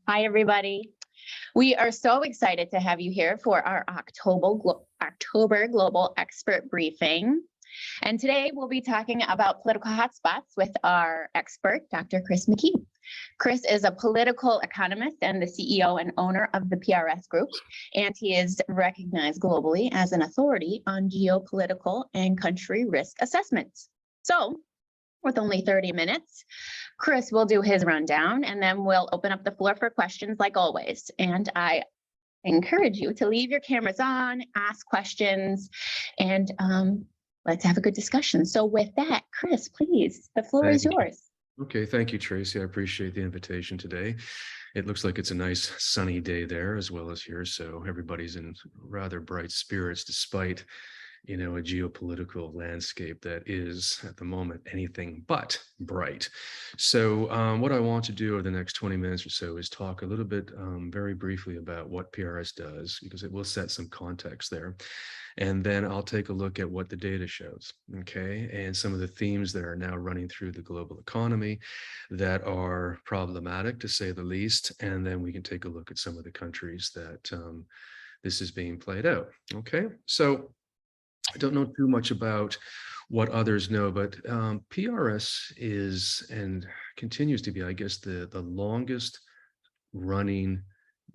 Hi, everybody. We are so excited to have you here for our October Global Expert Briefing. And today we'll be talking about political hotspots with our expert, Dr. Chris McKee. Chris is a political economist and the CEO and owner of the PRS Group, and he is recognized globally as an authority on geopolitical and country risk assessments. So, with only 30 minutes, Chris will do his rundown, and then we'll open up the floor for questions like always. And I encourage you to leave your cameras on, ask questions, and let's have a good discussion. So with that, Chris, please, the floor is yours. Okay, thank you, Tracy. I appreciate the invitation today. It looks like it's a nice sunny day there as well as here, so everybody's in rather bright spirits despite a geopolitical landscape that is at the moment anything but bright. So what I want to do over the next 20 minutes or so is talk a little bit very briefly about what PRS does, because it will set some context there. And then I'll take a look at what the data shows, okay? And some of the themes that are now running through the global economy that are problematic, to say the least. And then we can take a look at some of the countries that this is being played out, okay? So I don't know too much about what others know, but PRS is and continues to be, I guess, the longest running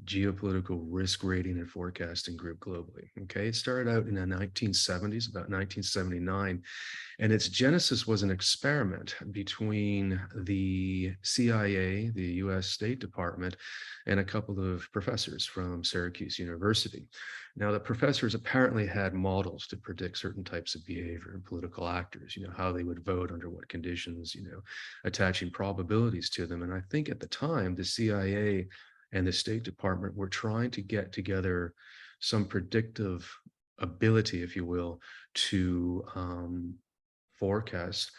geopolitical risk rating and forecasting group globally. Okay, it started out in the 1970s, about 1979, and its genesis was an experiment between the CIA, the US State Department, and a couple of professors from Syracuse University. Now, the professors apparently had models to predict certain types of behavior in political actors, how they would vote under what conditions, attaching probabilities to them. And I think at the time, the CIA and the State Department were trying to get together some predictive ability, if you will, to forecast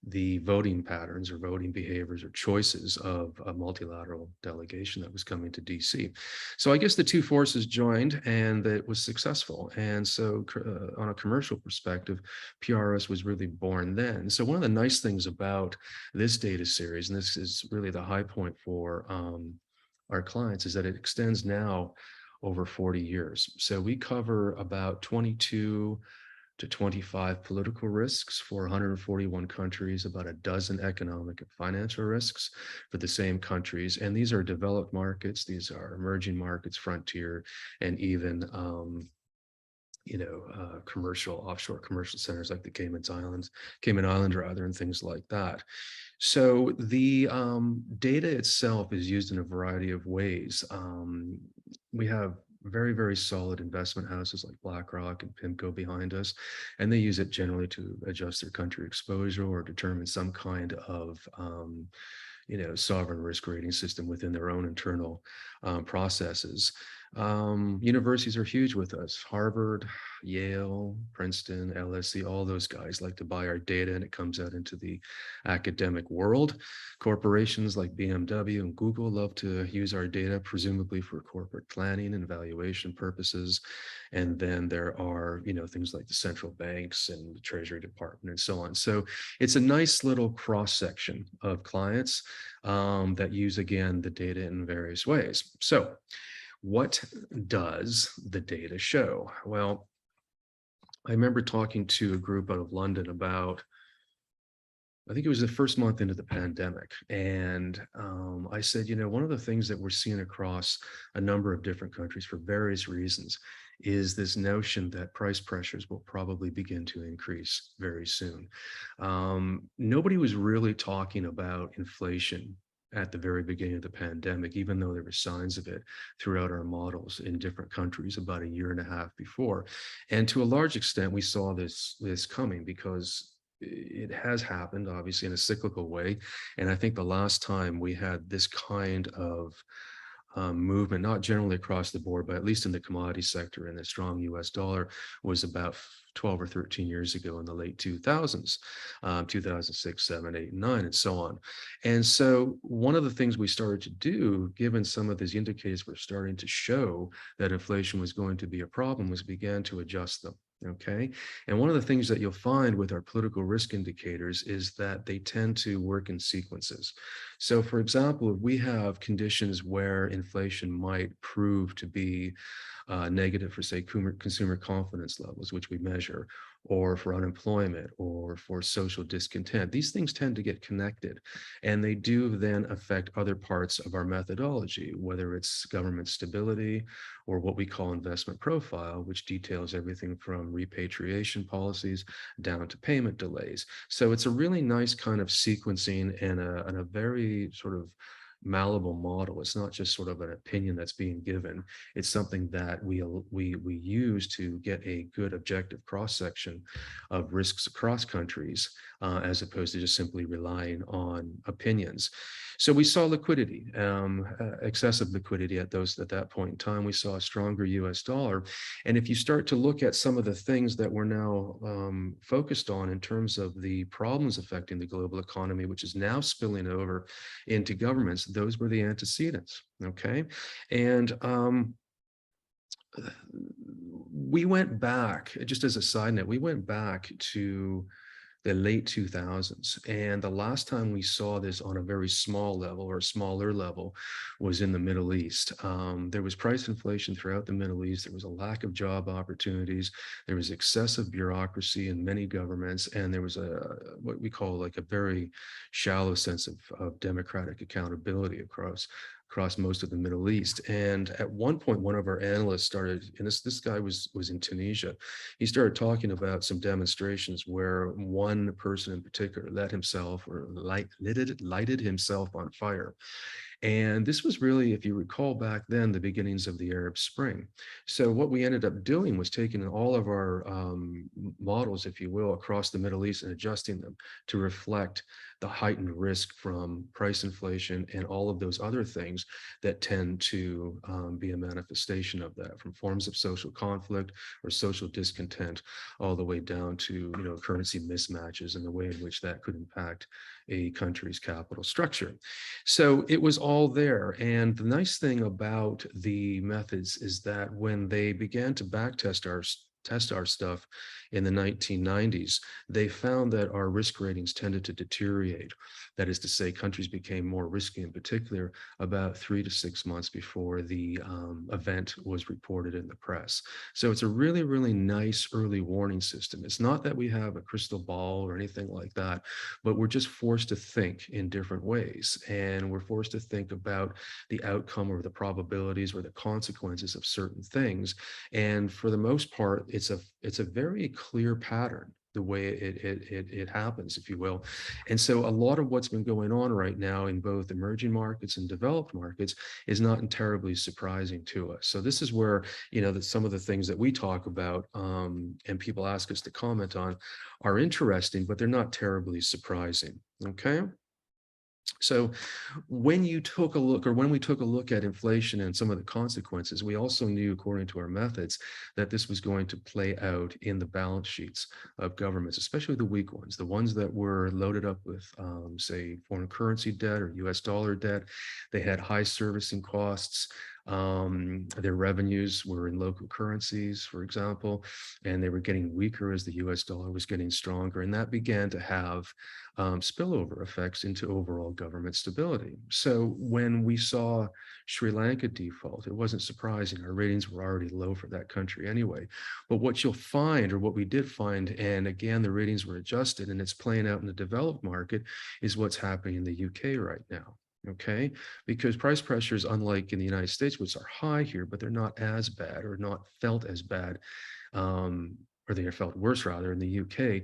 the voting patterns or voting behaviors or choices of a multilateral delegation that was coming to DC. So I guess the two forces joined and it was successful. And so on a commercial perspective, PRS was really born then. So one of the nice things about this data series, and this is really the high point for our clients, is that it extends now over 40 years. So we cover about 22 to 25 political risks for 141 countries, about a dozen economic and financial risks for the same countries. And these are developed markets, these are emerging markets, frontier, and even commercial, offshore commercial centers like the Cayman Islands, and things like that. So the data itself is used in a variety of ways. We have very, very solid investment houses like BlackRock and PIMCO behind us, and they use it generally to adjust their country exposure or determine some kind of sovereign risk rating system within their own internal processes. Universities are huge with us. Harvard, Yale, Princeton, LSE, all those guys like to buy our data, and it comes out into the academic world. Corporations like BMW and Google love to use our data, presumably for corporate planning and valuation purposes. And then there are, things like the central banks and the Treasury Department and so on. So it's a nice little cross-section of clients that use, again, the data in various ways. So what does the data show? Well, I remember talking to a group out of London about, I think it was the first month into the pandemic. And I said, one of the things that we're seeing across a number of different countries for various reasons is this notion that price pressures will probably begin to increase very soon. Nobody was really talking about inflation at the very beginning of the pandemic, even though there were signs of it throughout our models in different countries about a year and a half before. And to a large extent, we saw this coming because it has happened, obviously, in a cyclical way. And I think the last time we had this kind of movement, not generally across the board, but at least in the commodity sector and the strong US dollar, was about 12 or 13 years ago in the late 2000s, 2006, 7, 8, 9, and so on. And so one of the things we started to do, given some of these indicators were starting to show that inflation was going to be a problem, was began to adjust them. Okay. And one of the things that you'll find with our political risk indicators is that they tend to work in sequences. So, for example, if we have conditions where inflation might prove to be negative for, say, consumer confidence levels, which we measure, or for unemployment, or for social discontent. These things tend to get connected, and they do then affect other parts of our methodology, whether it's government stability or what we call investment profile, which details everything from repatriation policies down to payment delays. So it's a really nice kind of sequencing and a very sort of malleable model. It's not just sort of an opinion that's being given. It's something that we use to get a good objective cross section of risks across countries, as opposed to just simply relying on opinions. So we saw liquidity, excessive liquidity at that point in time. We saw a stronger U.S. dollar, and if you start to look at some of the things that we're now focused on in terms of the problems affecting the global economy, which is now spilling over into governments, those were the antecedents. Okay, and we went back, just as a side note, we went back to the late 2000s. And the last time we saw this on a very small level or smaller level was in the Middle East. There was price inflation throughout the Middle East. There was a lack of job opportunities. There was excessive bureaucracy in many governments. And there was what we call like a very shallow sense of democratic accountability across most of the Middle East. And at one point, one of our analysts started, and this guy was in Tunisia. He started talking about some demonstrations where one person in particular lighted himself on fire. And this was really, if you recall back then, the beginnings of the Arab Spring. So what we ended up doing was taking all of our models, if you will, across the Middle East and adjusting them to reflect the heightened risk from price inflation and all of those other things that tend to be a manifestation of that, from forms of social conflict or social discontent, all the way down to currency mismatches and the way in which that could impact a country's capital structure. So it was all there. And the nice thing about the methods is that when they began to test our stuff in the 1990s, they found that our risk ratings tended to deteriorate. That is to say, countries became more risky, in particular, about 3 to 6 months before the event was reported in the press. So it's a really, really nice early warning system. It's not that we have a crystal ball or anything like that, but we're just forced to think in different ways. And we're forced to think about the outcome or the probabilities or the consequences of certain things. And for the most part, it's a very clear pattern, the way it happens, if you will. And so a lot of what's been going on right now in both emerging markets and developed markets is not terribly surprising to us. So this is where, that some of the things that we talk about and people ask us to comment on are interesting, but they're not terribly surprising. Okay. So when we took a look at inflation and some of the consequences, we also knew, according to our methods, that this was going to play out in the balance sheets of governments, especially the weak ones, the ones that were loaded up with, say, foreign currency debt or US dollar debt. They had high servicing costs. Their revenues were in local currencies, for example, and they were getting weaker as the US dollar was getting stronger. And that began to have spillover effects into overall government stability. So when we saw Sri Lanka default, it wasn't surprising. Our ratings were already low for that country anyway. But what you'll find, or what we did find, and again, the ratings were adjusted and it's playing out in the developed market, is what's happening in the UK right now. Okay, because price pressures, unlike in the United States, which are high here, but they're not as bad or not felt as bad, or they are felt worse rather in the UK,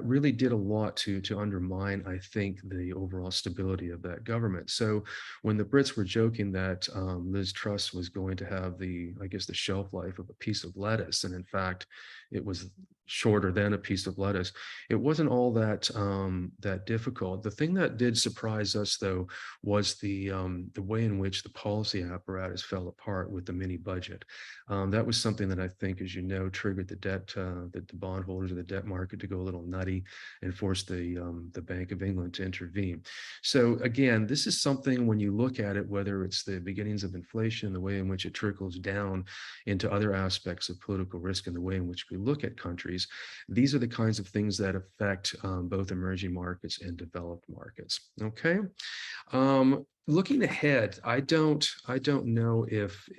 really did a lot to undermine, I think, the overall stability of that government. So when the Brits were joking that Liz Truss was going to have the shelf life of a piece of lettuce, and in fact, it was shorter than a piece of lettuce. It wasn't all that difficult. The thing that did surprise us, though, was the way in which the policy apparatus fell apart with the mini budget. That was something that I think, as you know, triggered the bondholders of the debt market to go a little nutty and forced the Bank of England to intervene. So again, this is something, when you look at it, whether it's the beginnings of inflation, the way in which it trickles down into other aspects of political risk, and the way in which we look at countries, these are the kinds of things that affect both emerging markets and developed markets. Okay. Looking ahead, I don't know if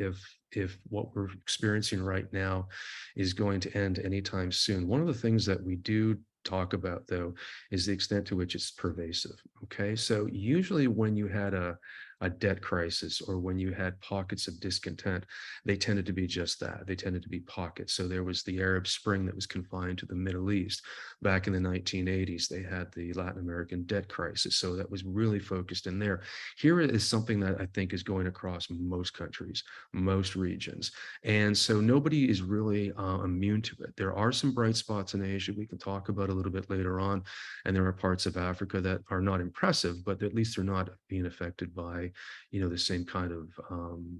what we're experiencing right now is going to end anytime soon. One of the things that we do talk about, though, is the extent to which it's pervasive. Okay, so usually when you had a debt crisis, or when you had pockets of discontent, they tended to be just that. They tended to be pockets. So there was the Arab Spring that was confined to the Middle East. Back in the 1980s, they had the Latin American debt crisis. So that was really focused in there. Here is something that I think is going across most countries, most regions. And so nobody is really immune to it. There are some bright spots in Asia we can talk about a little bit later on. And there are parts of Africa that are not impressive, but at least they're not being affected by, the same kind of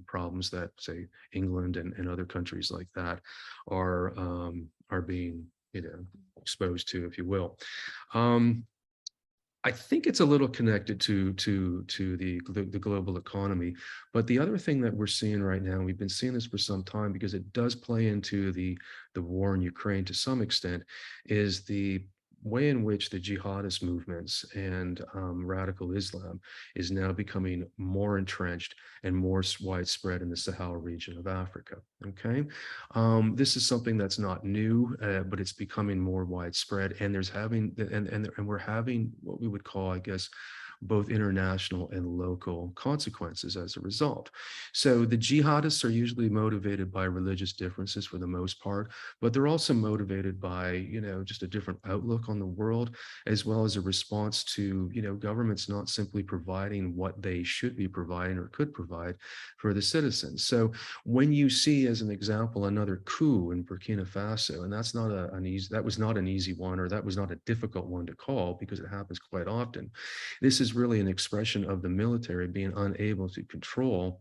problems that, say, England and other countries like that are being, exposed to, if you will. I think it's a little connected to the global economy, but the other thing that we're seeing right now, and we've been seeing this for some time because it does play into the war in Ukraine to some extent, is the way in which the jihadist movements and radical Islam is now becoming more entrenched and more widespread in the Sahel region of Africa. Okay, this is something that's not new, but it's becoming more widespread, and we're having what we would call, I guess, both international and local consequences as a result. So the jihadists are usually motivated by religious differences for the most part, but they're also motivated by, just a different outlook on the world, as well as a response to, governments not simply providing what they should be providing or could provide for the citizens. So when you see, as an example, another coup in Burkina Faso, and that was not an easy one, or that was not a difficult one to call, because it happens quite often. This is really an expression of the military being unable to control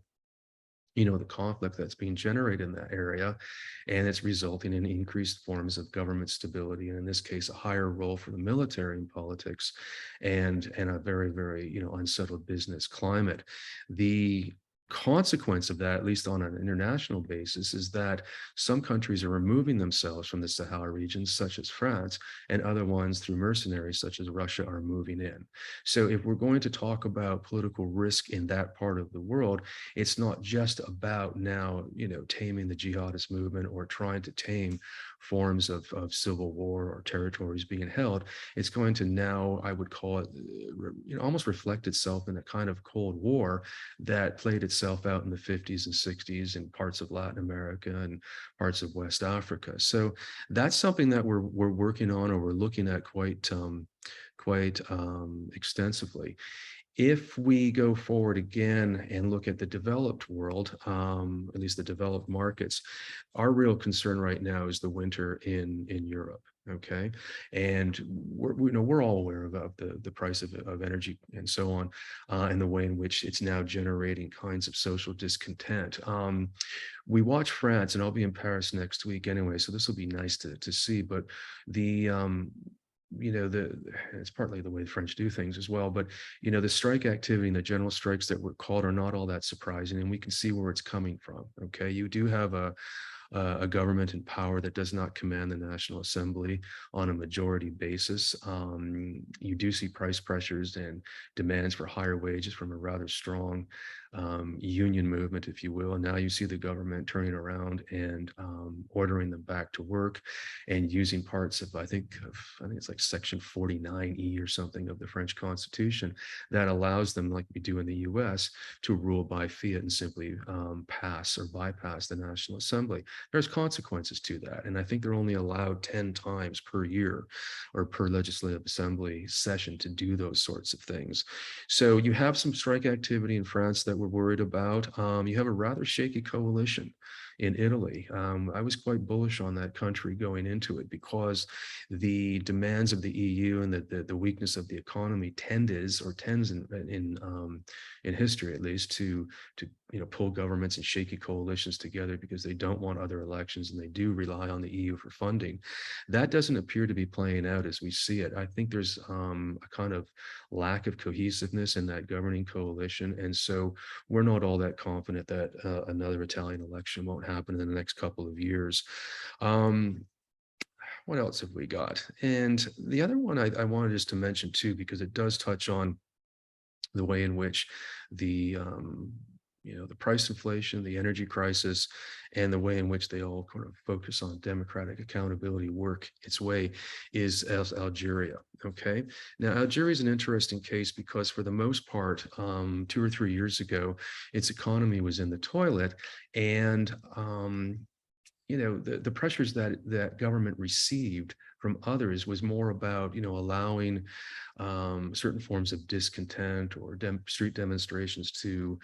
the conflict that's being generated in that area, and it's resulting in increased forms of government stability, and in this case, a higher role for the military in politics, and a very, very unsettled business climate. The consequence of that, at least on an international basis, is that some countries are removing themselves from the Sahel regions, such as France, and other ones, through mercenaries such as Russia, are moving in. So if we're going to talk about political risk in that part of the world, it's not just about now, taming the jihadist movement or trying to tame forms of civil war or territories being held. It's going to now, I would call it, almost reflect itself in a kind of Cold War that played itself out in the 50s and 60s in parts of Latin America and parts of West Africa. So that's something that we're working on, or we're looking at quite extensively. If we go forward again and look at the developed world, at least the developed markets, our real concern right now is the winter in Europe. Okay, and we're all aware of the price of energy and so on, and the way in which it's now generating kinds of social discontent. We watch France, and I'll be in Paris next week anyway, so this will be nice to see. But the it's partly the way the French do things as well, but the strike activity and the general strikes that were called are not all that surprising, and we can see where it's coming from. Okay, you do have a government in power that does not command the National Assembly on a majority basis. You do see price pressures and demands for higher wages from a rather strong union movement, if you will. And now you see the government turning around and ordering them back to work, and using parts of, I think it's like Section 49E or something of the French Constitution that allows them, like we do in the US, to rule by fiat and simply pass or bypass the National Assembly. there's consequences to that. And I think they're only allowed 10 times per year or per legislative assembly session to do those sorts of things. So you have some strike activity in France that we're worried about. You have a rather shaky coalition in Italy. I was quite bullish on that country going into it because the demands of the EU and the weakness of the economy tends in history at least to pull governments and shaky coalitions together because they don't want other elections and they do rely on the EU for funding. That doesn't appear to be playing out as we see it. I think there's a kind of lack of cohesiveness in that governing coalition, and so we're not all that confident that another Italian election won't happen in the next couple of years. What else have we got? And the other one I wanted just to mention too, because it does touch on the way in which the the price inflation, the energy crisis, and the way in which they all kind of focus on democratic accountability work its way is Algeria. Okay, now Algeria is an interesting case because for the most part, 2 or 3 years ago, its economy was in the toilet, and the pressures that government received from others was more about allowing certain forms of discontent or street demonstrations to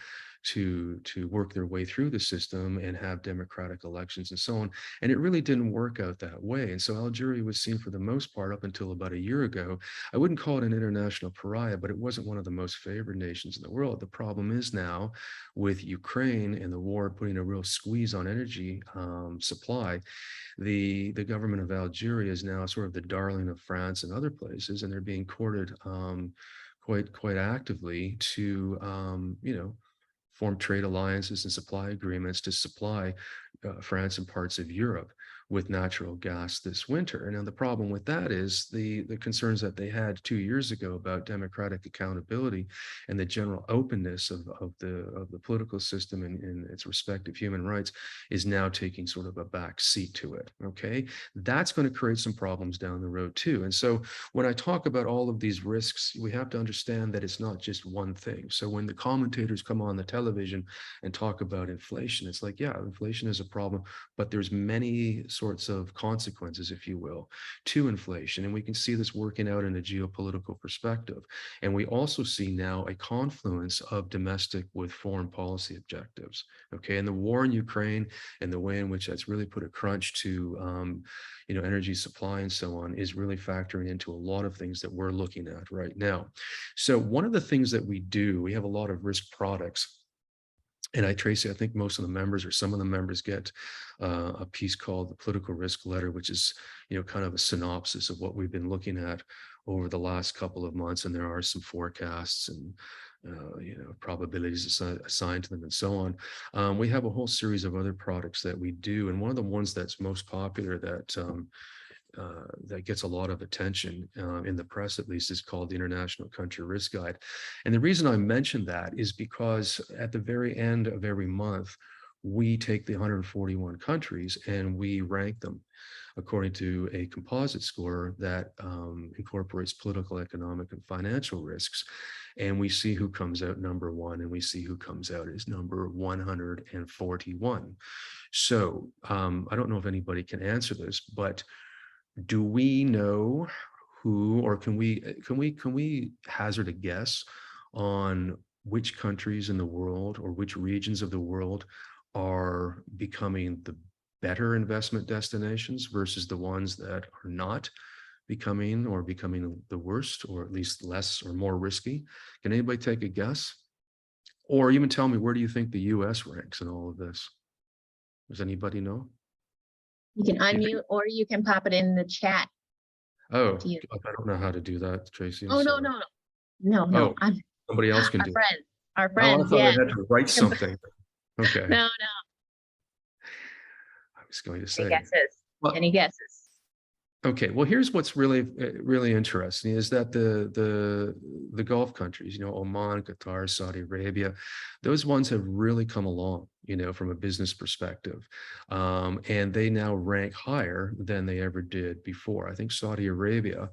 work their way through the system and have democratic elections and so on. And it really didn't work out that way. And so Algeria was seen for the most part up until about a year ago. I wouldn't call it an international pariah, but it wasn't one of the most favored nations in the world. The problem is now with Ukraine and the war putting a real squeeze on energy supply, the government of Algeria is now sort of the darling of France and other places, and they're being courted quite actively to form trade alliances and supply agreements to supply France and parts of Europe with natural gas this winter. And now the problem with that is the concerns that they had 2 years ago about democratic accountability and the general openness of the political system and its respective human rights is now taking sort of a back seat to it. Okay, that's going to create some problems down the road too. And so when I talk about all of these risks, we have to understand that it's not just one thing. So when the commentators come on the television and talk about inflation, it's like, yeah, inflation is a problem, but there's many sorts of consequences, if you will, to inflation. And we can see this working out in a geopolitical perspective. And we also see now a confluence of domestic with foreign policy objectives. Okay, and the war in Ukraine and the way in which that's really put a crunch to energy supply and so on is really factoring into a lot of things that we're looking at right now. So one of the things that we do, we have a lot of risk products. And Tracy, I think most of the members or some of the members get a piece called the Political Risk Letter, which is, kind of a synopsis of what we've been looking at over the last couple of months. And there are some forecasts and, probabilities assigned to them and so on. We have a whole series of other products that we do. And one of the ones that's most popular that gets a lot of attention in the press, at least, is called the International Country Risk Guide. And the reason I mention that is because at the very end of every month, we take the 141 countries and we rank them according to a composite score that incorporates political, economic, and financial risks. And we see who comes out number one, and we see who comes out as number 141. So I don't know if anybody can answer this, but do we know who, or can we hazard a guess on which countries in the world or which regions of the world are becoming the better investment destinations versus the ones that are not becoming the worst, or at least less or more risky? Can anybody take a guess? Or even tell me, where do you think the US ranks in all of this? Does anybody know? You can unmute or you can pop it in the chat. Oh, I don't know how to do that, Tracy. Oh, no. Oh, somebody else can do it. Our Oh, friends, I thought I had to write something. Okay. No. I was going to say. Any guesses? Okay, well, here's what's really interesting is that the Gulf countries, Oman, Qatar, Saudi Arabia, those ones have really come along, from a business perspective. And they now rank higher than they ever did before. I think Saudi Arabia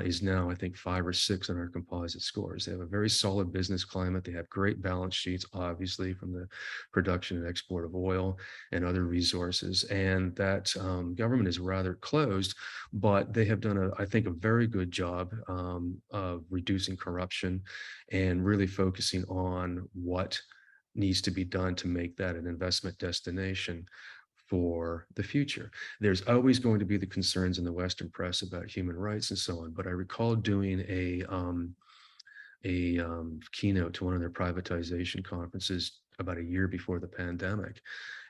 is now, I think, 5 or 6 on our composite scores. They have a very solid business climate. They have great balance sheets, obviously, from the production and export of oil and other resources. And that government is rather closed, but they have done, I think, a very good job of reducing corruption and really focusing on what needs to be done to make that an investment destination for the future. There's always going to be the concerns in the Western press about human rights and so on, but I recall doing a keynote to one of their privatization conferences about a year before the pandemic.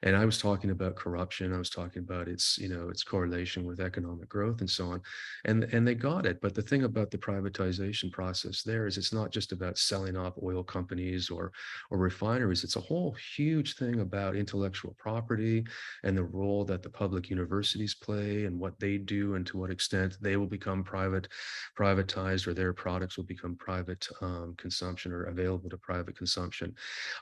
And I was talking about corruption. I was talking about its correlation with economic growth and so on. And they got it. But the thing about the privatization process there is it's not just about selling off oil companies or refineries. It's a whole huge thing about intellectual property and the role that the public universities play and what they do and to what extent they will become privatized or their products will become private consumption or available to private consumption.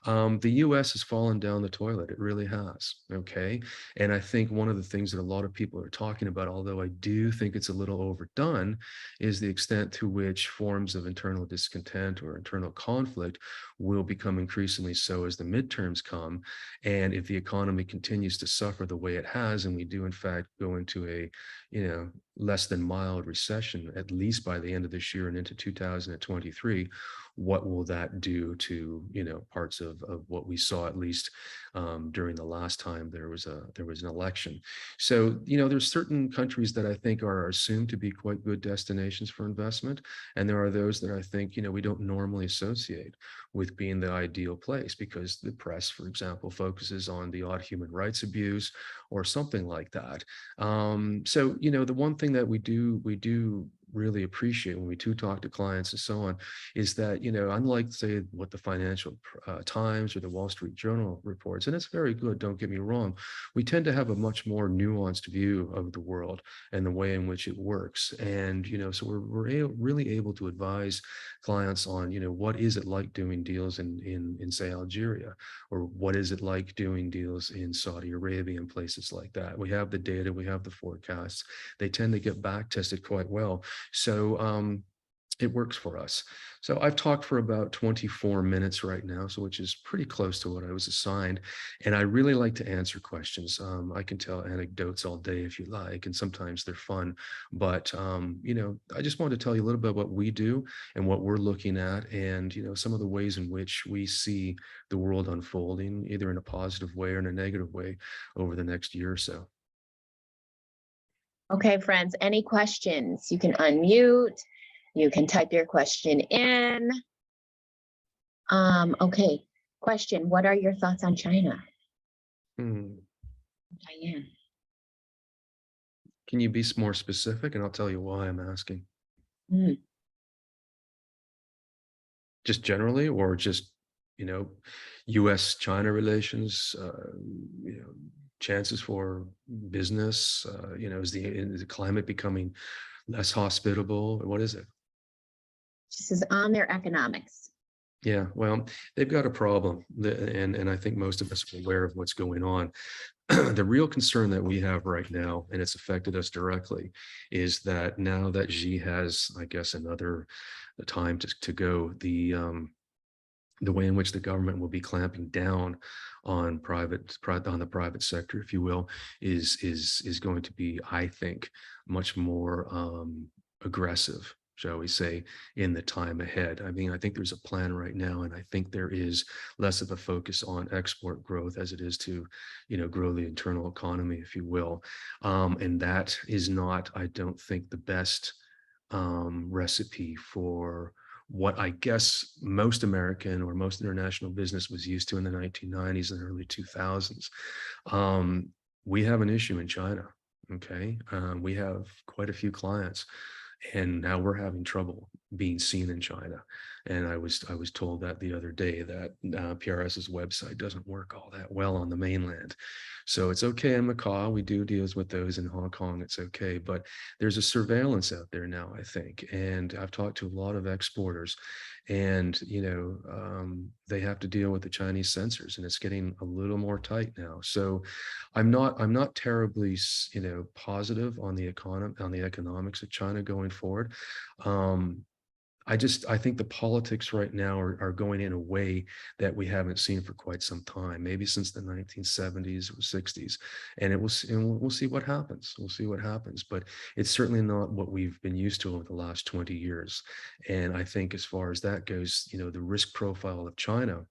The US has fallen down the toilet. It really has. Okay. And I think one of the things that a lot of people are talking about, although I do think it's a little overdone, is the extent to which forms of internal discontent or internal conflict will become increasingly so as the midterms come. And if the economy continues to suffer the way it has, and we do in fact go into a, less than mild recession, at least by the end of this year and into 2023, what will that do to parts of what we saw, at least during the last time there was an election? So there's certain countries that I think are assumed to be quite good destinations for investment, and there are those that I think we don't normally associate with being the ideal place, because the press, for example, focuses on the odd human rights abuse or something like that. So the one thing that we do really appreciate when we do talk to clients and so on is that unlike, say, what the Financial Times or the Wall Street Journal reports, and it's very good, don't get me wrong, we tend to have a much more nuanced view of the world and the way in which it works. And so we're really able to advise clients on what is it like doing deals in say Algeria, or what is it like doing deals in Saudi Arabia and places like that. We have the data, we have the forecasts. They tend to get back tested quite well. So it works for us. So I've talked for about 24 minutes right now, so which is pretty close to what I was assigned. And I really like to answer questions. I can tell anecdotes all day if you like, and sometimes they're fun. But I just wanted to tell you a little bit about what we do and what we're looking at, and some of the ways in which we see the world unfolding, either in a positive way or in a negative way, over the next year or so. Okay, friends, any questions? You can unmute. You can type your question in. Okay, question. What are your thoughts on China? Diane. Can you be more specific, and I'll tell you why I'm asking? Just generally, or just, US-China relations, chances for business, is the climate becoming less hospitable? What is it? This is on their economics. Yeah, well, they've got a problem, and I think most of us are aware of what's going on. The real concern that we have right now, and it's affected us directly, is that now that Xi has, I guess, another time to go, the way in which the government will be clamping down on the private sector, if you will, is going to be, I think, much more aggressive, shall we say, in the time ahead. I mean, I think there's a plan right now, and I think there is less of a focus on export growth as it is to, grow the internal economy, if you will. And that is not, I don't think, the best recipe for what I guess most American or most international business was used to in the 1990s and early 2000s. We have an issue in China. Okay. We have quite a few clients, and now we're having trouble being seen in China. And I was told that the other day that PRS's website doesn't work all that well on the mainland. So it's okay in Macau. We do deals with those in Hong Kong. It's okay. But there's a surveillance out there now, I think. And I've talked to a lot of exporters, and they have to deal with the Chinese censors, and it's getting a little more tight now. So I'm not terribly positive on the economics of China going forward. um I think the politics right now are going in a way that we haven't seen for quite some time, maybe since the 1970s or 60s. And we'll see what happens. We'll see what happens. But it's certainly not what we've been used to over the last 20 years. And I think as far as that goes, the risk profile of China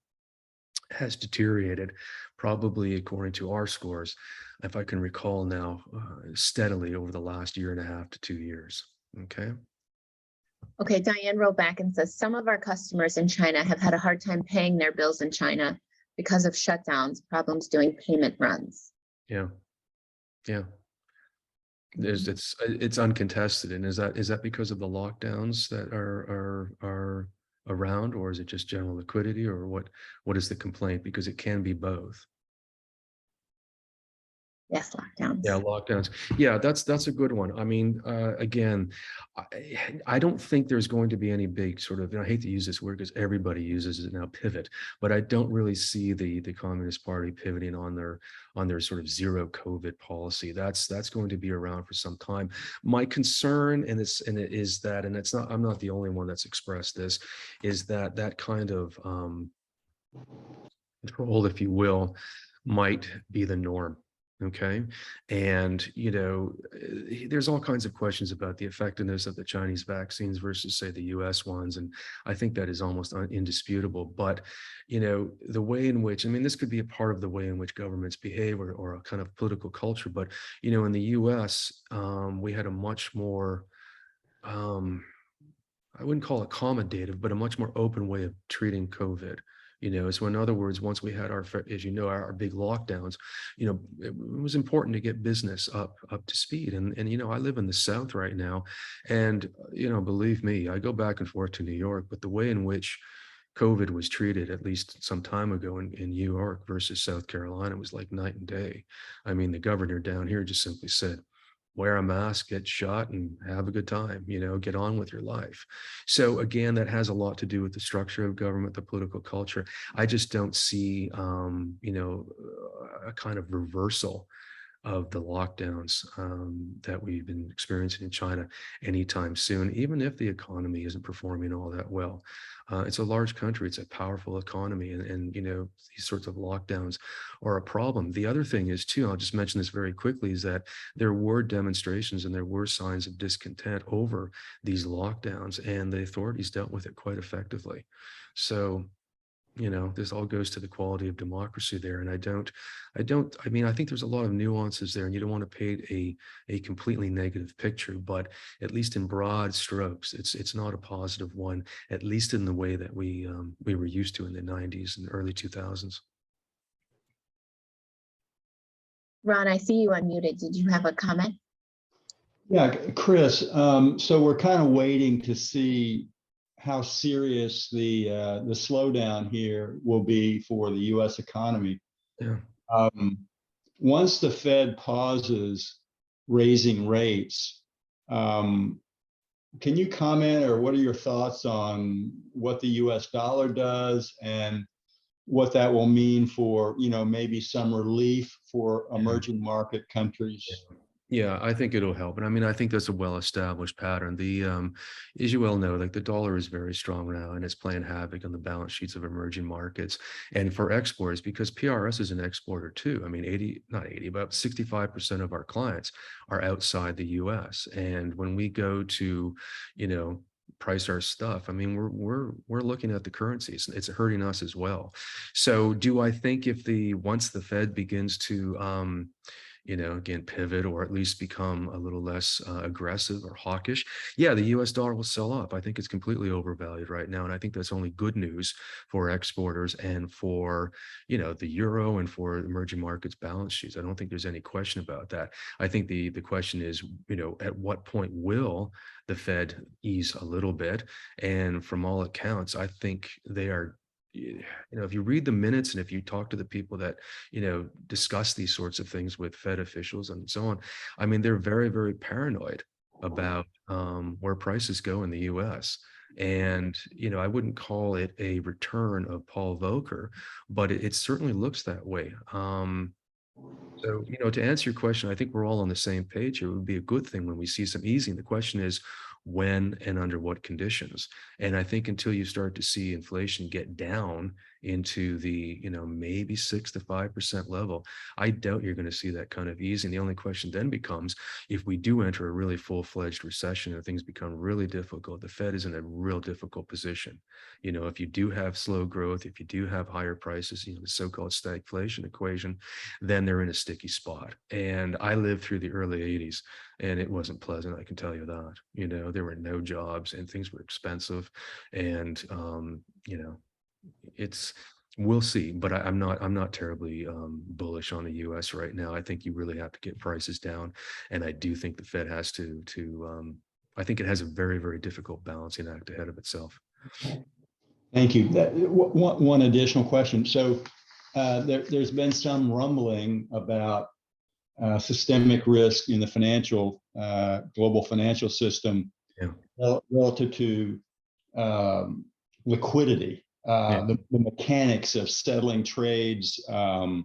has deteriorated, probably according to our scores, if I can recall now, steadily over the last year and a half to 2 years. Okay. Okay, Diane wrote back and says some of our customers in China have had a hard time paying their bills in China because of shutdowns, problems doing payment runs. Yeah. Yeah. It's uncontested. And is that because of the lockdowns that are around, or is it just general liquidity, or what is the complaint? Because it can be both. Yes, lockdowns. Yeah, lockdowns. Yeah, that's a good one. I mean, again, I don't think there's going to be any big sort of, I hate to use this word because everybody uses it now, pivot, but I don't really see the Communist Party pivoting on their sort of zero COVID policy. That's going to be around for some time. My concern, and it is that, and it's not, I'm not the only one that's expressed this, is that kind of control, if you will, might be the norm. Okay. And, there's all kinds of questions about the effectiveness of the Chinese vaccines versus, say, the US ones. And I think that is almost indisputable. But, the way in which, I mean, this could be a part of the way in which governments behave, or a kind of political culture. But, in the US, we had a much more, I wouldn't call it accommodative, but a much more open way of treating COVID. So in other words, once we had as our big lockdowns, it was important to get business up to speed. And I live in the South right now, and believe me, I go back and forth to New York, but the way in which COVID was treated, at least some time ago in New York versus South Carolina, was like night and day. I mean, the governor down here just simply said, wear a mask, get shot, and have a good time, get on with your life. So again, that has a lot to do with the structure of government, the political culture. I just don't see, a kind of reversal of the lockdowns that we've been experiencing in China anytime soon, even if the economy isn't performing all that well. It's a large country, it's a powerful economy, and these sorts of lockdowns are a problem. The other thing is too, I'll just mention this very quickly, is that there were demonstrations and there were signs of discontent over these lockdowns, and the authorities dealt with it quite effectively. So this all goes to the quality of democracy there. And I mean, I think there's a lot of nuances there, and you don't want to paint a completely negative picture, but at least in broad strokes, it's not a positive one, at least in the way that we were used to in the 90s and early 2000s. Ron, I see you unmuted. Did you have a comment? Yeah, Chris, so we're kind of waiting to see how serious the slowdown here will be for the U.S. economy. Yeah. Once the Fed pauses raising rates, can you comment, or what are your thoughts on what the U.S. dollar does and what that will mean for, maybe some relief for emerging market countries? Yeah, I think it'll help. And I mean, I think that's a well-established pattern. As you well know, like the dollar is very strong now, and it's playing havoc on the balance sheets of emerging markets. And for exporters, because PRS is an exporter too. I mean, about 65% of our clients are outside the US. And when we go to, price our stuff, I mean, we're looking at the currencies. It's hurting us as well. So do I think once the Fed begins to again, pivot or at least become a little less aggressive or hawkish, yeah, the US dollar will sell up. I think it's completely overvalued right now. And I think that's only good news for exporters and for, the euro and for emerging markets balance sheets. I don't think there's any question about that. I think the question is, at what point will the Fed ease a little bit? And from all accounts, I think they are, if you read the minutes and if you talk to the people that, discuss these sorts of things with Fed officials and so on, I mean, they're very, very paranoid about where prices go in the US. And, I wouldn't call it a return of Paul Volcker, but it certainly looks that way. So, to answer your question, I think we're all on the same page here. It would be a good thing when we see some easing. The question is when and under what conditions. And I think until you start to see inflation get down into the, maybe 6 to 5% level, I doubt you're going to see that kind of easing. The only question then becomes, if we do enter a really full-fledged recession and things become really difficult, the Fed is in a real difficult position. If you do have slow growth, if you do have higher prices, the so-called stagflation equation, then they're in a sticky spot. And I lived through the early 80s and it wasn't pleasant, I can tell you that. There were no jobs and things were expensive. And we'll see, but I'm not terribly bullish on the US right now. I think you really have to get prices down. And I do think the Fed has to I think it has a very, very difficult balancing act ahead of itself. Thank you. One additional question. So there's been some rumbling about systemic risk in the global financial system, relative to liquidity, the mechanics of settling trades. The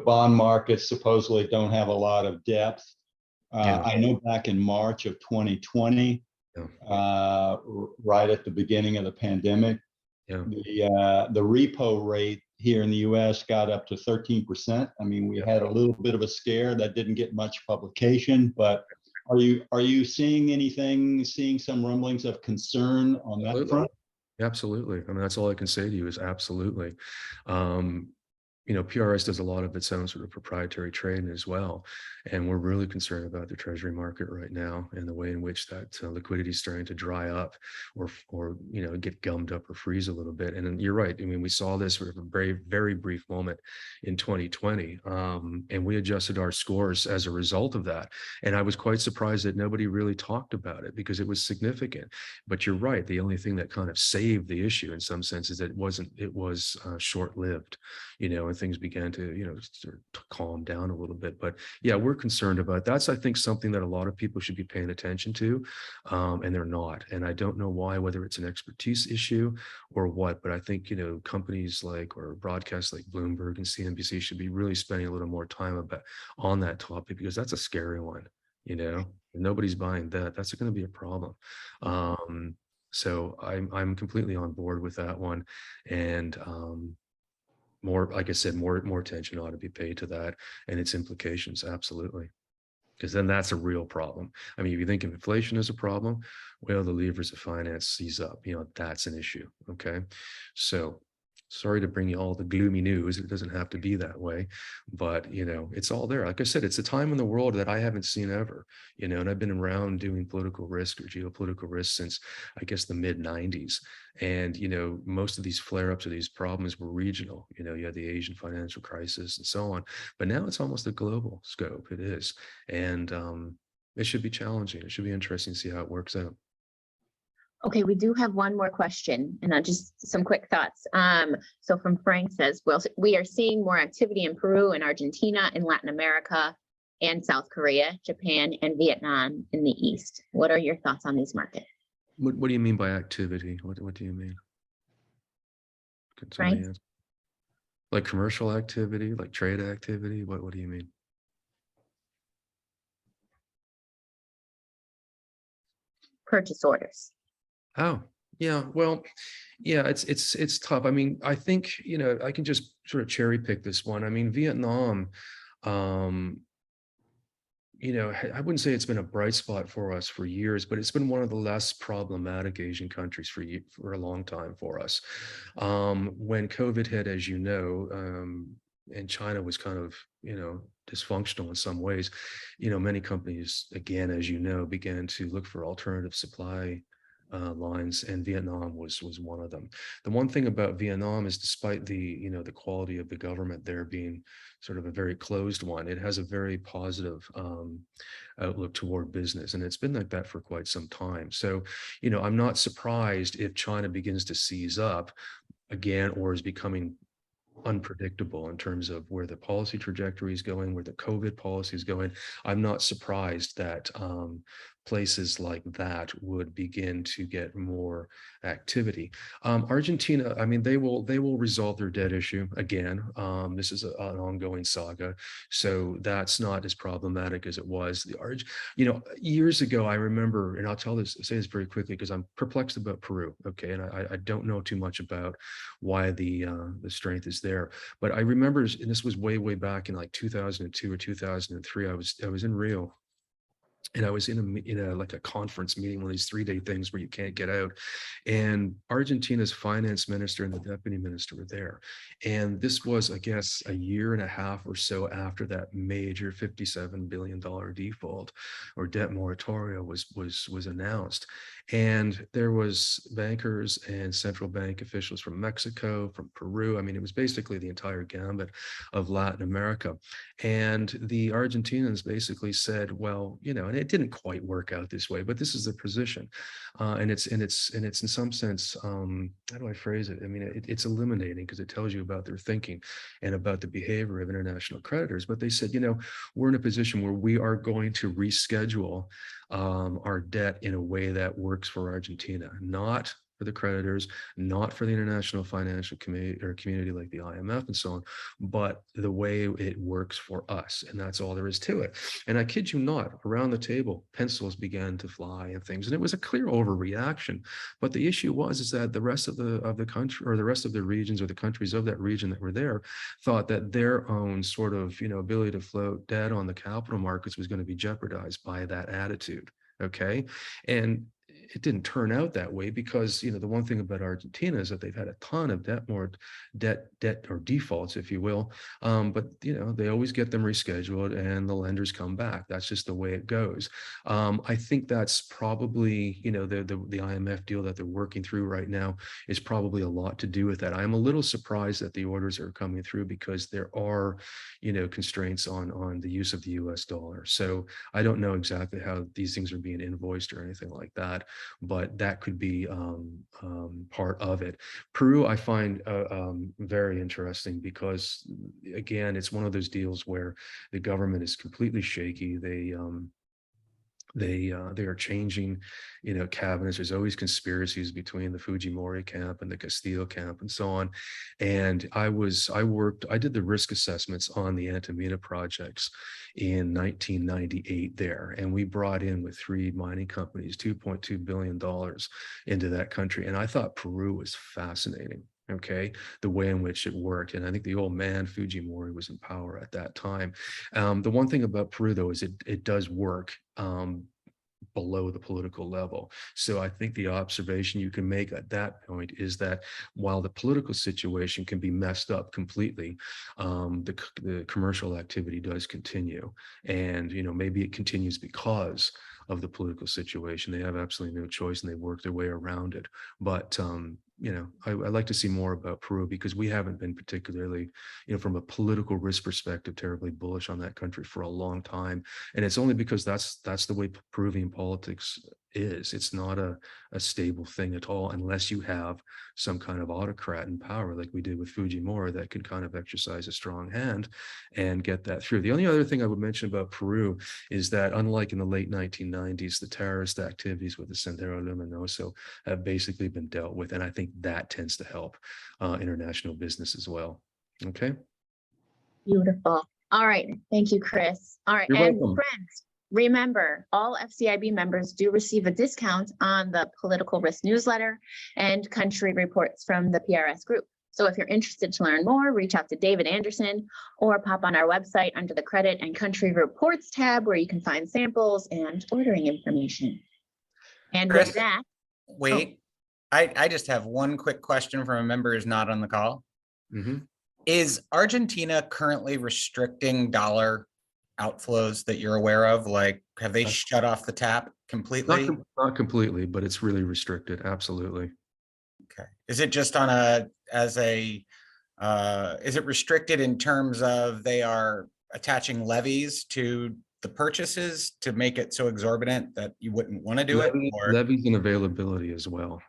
bond markets supposedly don't have a lot of depth. I know back in March of 2020, right at the beginning of the pandemic, the repo rate here in the US got up to 13%. I mean, we had a little bit of a scare that didn't get much publication, but are you seeing some rumblings of concern on that front? Absolutely. I mean, that's all I can say to you is absolutely. PRS does a lot of its own sort of proprietary trading as well. And we're really concerned about the treasury market right now and the way in which that liquidity is starting to dry up or get gummed up or freeze a little bit. And you're right. I mean, we saw this sort of a very, very brief moment in 2020, and we adjusted our scores as a result of that. And I was quite surprised that nobody really talked about it because it was significant. But you're right. The only thing that kind of saved the issue in some sense is that it was short-lived, and things began to, sort of calm down a little bit. But yeah, we're concerned about that's, I think, something that a lot of people should be paying attention to, and they're not. And I don't know why, whether it's an expertise issue or what, but I think, companies or broadcasts like Bloomberg and CNBC should be really spending a little more time on that topic, because that's a scary one. If nobody's buying that, that's going to be a problem. So I'm completely on board with that one. And, more, like I said, more attention ought to be paid to that and its implications. Absolutely. Because then that's a real problem. I mean, if you think of inflation as a problem, well, the levers of finance seize up, that's an issue. Okay. So sorry to bring you all the gloomy news. It doesn't have to be that way, but it's all there. Like I said, it's a time in the world that I haven't seen ever, and I've been around doing political risk or geopolitical risk since, I guess, the mid 90s. And, most of these flare-ups of these problems were regional. You had the Asian financial crisis and so on, but now it's almost a global scope. It is. And it should be challenging. It should be interesting to see how it works out. Okay, we do have one more question, and just some quick thoughts. So from Frank says, well, we are seeing more activity in Peru and Argentina, in Latin America and South Korea, Japan and Vietnam in the East. What are your thoughts on these markets? What do you mean by activity? What do you mean? Frank? Like commercial activity, like trade activity? What do you mean? Purchase orders. Oh, yeah. Well, yeah, it's tough. I mean, I think, I can just sort of cherry pick this one. I mean, Vietnam, I wouldn't say it's been a bright spot for us for years, but it's been one of the less problematic Asian countries for a long time for us. When COVID hit, as you know, China was kind of, dysfunctional in some ways. Many companies, again, as you know, began to look for alternative supply lines, and Vietnam was one of them. The one thing about Vietnam is, despite the quality of the government there being sort of a very closed one, it has a very positive outlook toward business, and it's been like that for quite some time. So, I'm not surprised if China begins to seize up again, or is becoming unpredictable in terms of where the policy trajectory is going, where the COVID policy is going. I'm not surprised that places like that would begin to get more activity. Argentina, I mean, they will resolve their debt issue again. This is an ongoing saga, so that's not as problematic as it was. Years ago, I remember, and I'll say this very quickly because I'm perplexed about Peru. Okay, and I don't know too much about why the strength is there, but I remember, and this was way back in like 2002 or 2003. I was in Rio, and I was in a like a conference meeting, one of these 3-day things where you can't get out. And Argentina's finance minister and the deputy minister were there. And this was, I guess, a year and a half or so after that major $57 billion default or debt moratorium was announced. And there was bankers and central bank officials from Mexico, from Peru. I mean, it was basically the entire gambit of Latin America. And the Argentinians basically said, well, and it didn't quite work out this way, but this is the position. And it's in some sense, how do I phrase it? I mean, it's eliminating, because it tells you about their thinking and about the behavior of international creditors. But they said, we're in a position where we are going to reschedule our debt in a way that works for Argentina, not for the creditors, not for the international financial community like the IMF and so on, but the way it works for us. And that's all there is to it. And I kid you not, around the table, pencils began to fly and things. And it was a clear overreaction. But the issue is that the rest of the country, or the rest of the regions or the countries of that region that were there, thought that their own sort of, ability to float debt on the capital markets was going to be jeopardized by that attitude. Okay. And it didn't turn out that way, because the one thing about Argentina is that they've had a ton of debt or defaults, if you will, but they always get them rescheduled and the lenders come back. That's just the way it goes. I think that's probably the IMF deal that they're working through right now is probably a lot to do with that. I'm a little surprised that the orders are coming through, because there are constraints on the use of the US dollar. So I don't know exactly how these things are being invoiced or anything like that, but that could be part of it. Peru, I find very interesting, because again, it's one of those deals where the government is completely shaky. They are changing, cabinets. There's always conspiracies between the Fujimori camp and the Castillo camp and so on. And I did the risk assessments on the Antamina projects in 1998 there. And we brought in, with 3 mining companies, $2.2 billion into that country. And I thought Peru was fascinating. Okay, the way in which it worked. And I think the old man Fujimori was in power at that time. The one thing about Peru, though, is it does work below the political level. So I think the observation you can make at that point is that while the political situation can be messed up completely, the commercial activity does continue. And maybe it continues because of the political situation. They have absolutely no choice, and they work their way around it. But I'd like to see more about Peru, because we haven't been particularly, from a political risk perspective, terribly bullish on that country for a long time. And it's only because that's the way Peruvian politics is. It's not a stable thing at all, unless you have some kind of autocrat in power, like we did with Fujimori, that could kind of exercise a strong hand and get that through. The only other thing I would mention about Peru is that, unlike in the late 1990s, the terrorist activities with the Sendero Luminoso have basically been dealt with. And I think that tends to help international business as well. Okay. Beautiful. All right. Thank you, Chris. All right. You're and welcome. Friends, remember, all FCIB members do receive a discount on the political risk newsletter and country reports from the PRS group. So if you're interested to learn more, reach out to David Anderson, or pop on our website under the credit and country reports tab, where you can find samples and ordering information. And Chris, with that, wait, I just have one quick question from a member who's not on the call. Mm-hmm. Is Argentina currently restricting dollar outflows that you're aware of? Like, have they shut off the tap completely? Not completely, but it's really restricted. Absolutely. Okay. Is it just on a, as a, is it restricted in terms of they are attaching levies to the purchases to make it so exorbitant that you wouldn't want to do it? Or? Levies and availability as well.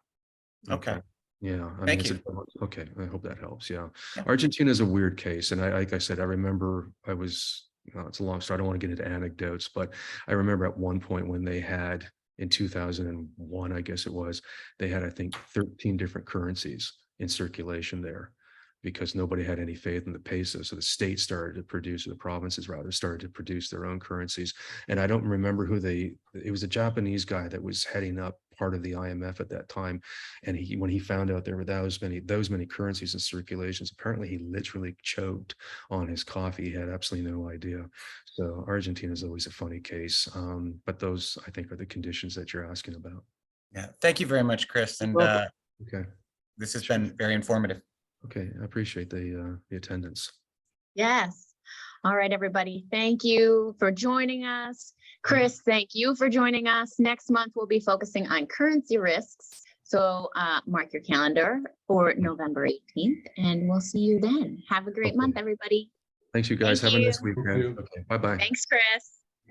Okay. Yeah, I Thank mean, you. okay. I hope that helps. Yeah. Yeah. Argentina is a weird case. And like I said, I remember it's a long story. I don't want to get into anecdotes, but I remember at one point when they had, in 2001, I guess it was, they had, I think, 13 different currencies in circulation there because nobody had any faith in the peso. So the state started to produce, or the provinces rather, started to produce their own currencies. And I don't remember who it was a Japanese guy that was heading up part of the IMF at that time. And when he found out there were those many currencies in circulations, apparently he literally choked on his coffee. He had absolutely no idea. So Argentina is always a funny case. But those, I think, are the conditions that you're asking about. Yeah. Thank you very much, Chris. And okay. This has been very informative. Okay. I appreciate the attendance. Yes. All right, everybody. Thank you for joining us. Chris, thank you for joining us. Next month, we'll be focusing on currency risks. So mark your calendar for November 18th, and we'll see you then. Have a great month, everybody. Thanks, you guys. Thank Have a you. nice weekend. Okay. Bye-bye. Thanks, Chris.